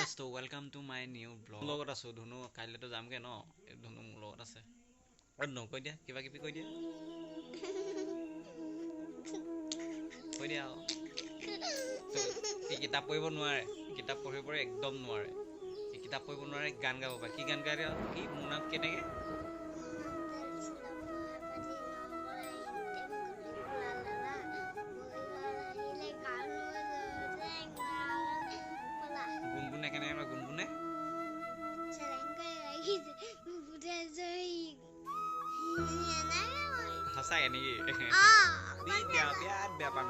দোস্ত welcome to my new blog লগত আছো ধুনু কাইলেতো যামগে ন ধুনু মোৰ লগত আছে আৰু নকৈ দিয়া কিবা কিবি কৈ দিয়া এই কিতাপ পঢ়িব নোৱাৰে কিতাপ পঢ়িব একদম নোৱাৰে এই কিতাপ পঢ়িব নোৱাৰে গান গাব পাৰে কি গান গাই দিয়া কি মোৰ নাম কেনেকে গুনগুনে কেনেকে গুনগুনে সঁচাকে নেকি বিৰাট বেয়া পাম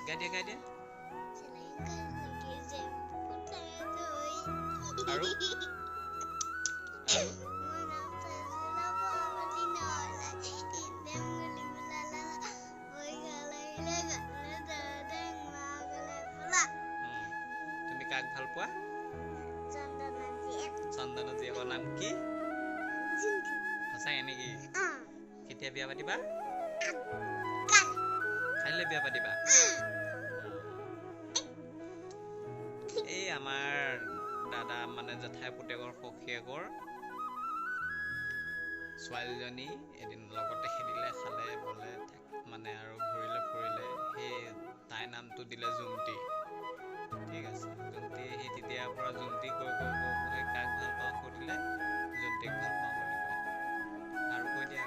গাই দিয়া আৰু তুমি কাক ভাল পোৱা চন্দনা জীয়েকৰ নাম কি সঁচাই নেকি কেতিয়া বিয়া পাতিবা কাইলৈ বিয়া পাতিবা এই আমাৰ দাদা মানে জেঠাই পুতেকৰ সখীয়েকৰ ছোৱালীজনী এদিন লগতে খেলিলে খালে বলে মানে আৰু ঘূৰিলে ফুৰিলে সেই তাইৰ নামটো দিলে জুমটি ঠিক আছে জুমটি সেই তেতিয়াৰ পৰা জুমটি কৈ কাক ভাল পাওঁ সুধিলে জুমটিক ভাল পাওঁ বুলি কয় আৰু কৈ দিয়া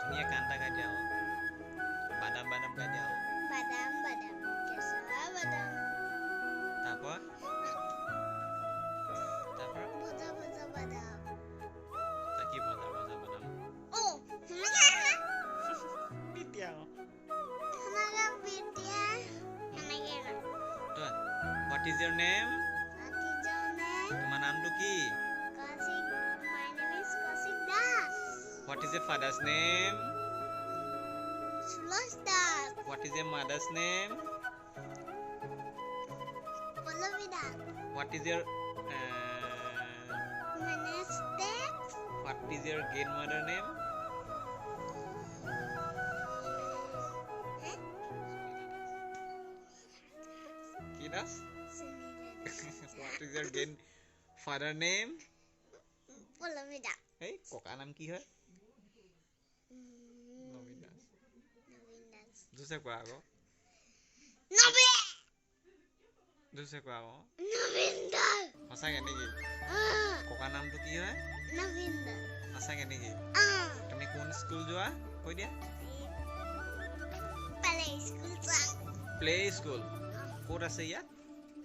ধুনীয়া গান এটা গাই দিয়া বাদাম বাদাম গাই দিয়া তাৰপৰা কি ভজা ভজা বাদাম What is your name? তোমাৰ নামটো কি? My name is Kaushik Das. What is your father's name? Sulos Das. What is your mother's name? Pallavi Das. What is your My name is Dex. What is your grandmother name? কি Das? What is your grandfather name? Pallavi Das. এই ককা নাম কি হয়? নবীন দাস। দুছে কোৱা আকৌ। দুছে কোৱা আকৌ। Navin Das. সঁচাকে নেকি? ককা নামটো কি হয়? Navin Das. সঁচাকে নেকি? তুমি কোন স্কুল যোৱা? কৈ দিয়া। Play school যাওঁ। Play school. ক'ত আছে ইয়াত?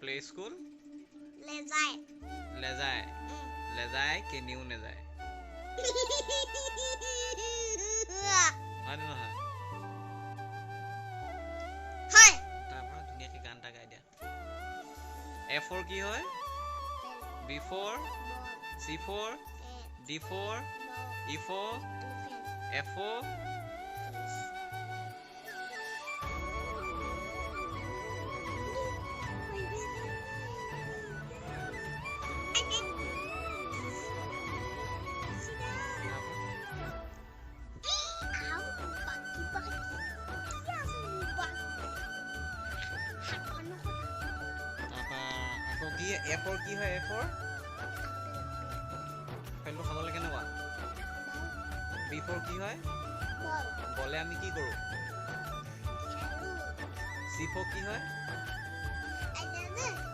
Play school? লেজাই। লেজাই কেনিও নেযায়। হয় নে নহয়? হয়। তাৰপৰা ধুনীয়াকৈ গান এটা গাই দিয়া। A for কি হয়? B for C for D for E for F for এফৰ কি হয় এফৰ পেনটো খাবলৈ কেনেকুৱা বিফৰ কি হয় বলে আমি কি কৰোঁ চিফৰ কি হয়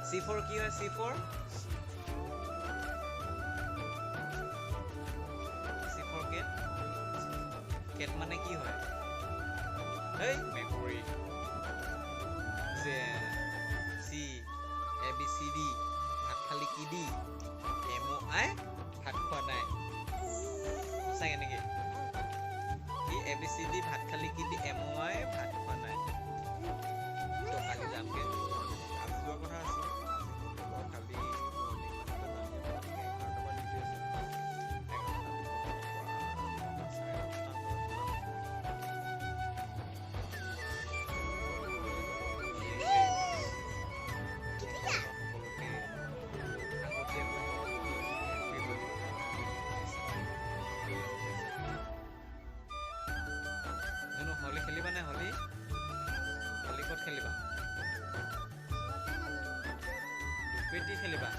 চিফৰ কি হয় চিফৰ চিফৰ কেট মানে কি হয় এই মেকুৰী C A B C D ভাত খালি কি দি এমো আই ভাত খোৱা নাই সঁচাকে নেকি কি এ বি চি ডি ভাত খালি কি দি এমো আই ভাত খোৱা নাই তো কালি যামগে আজি যোৱা কথা আছে কালি খেলিবা নে হলি হলি ক'ত খেলিবা দুপেটি খেলিবা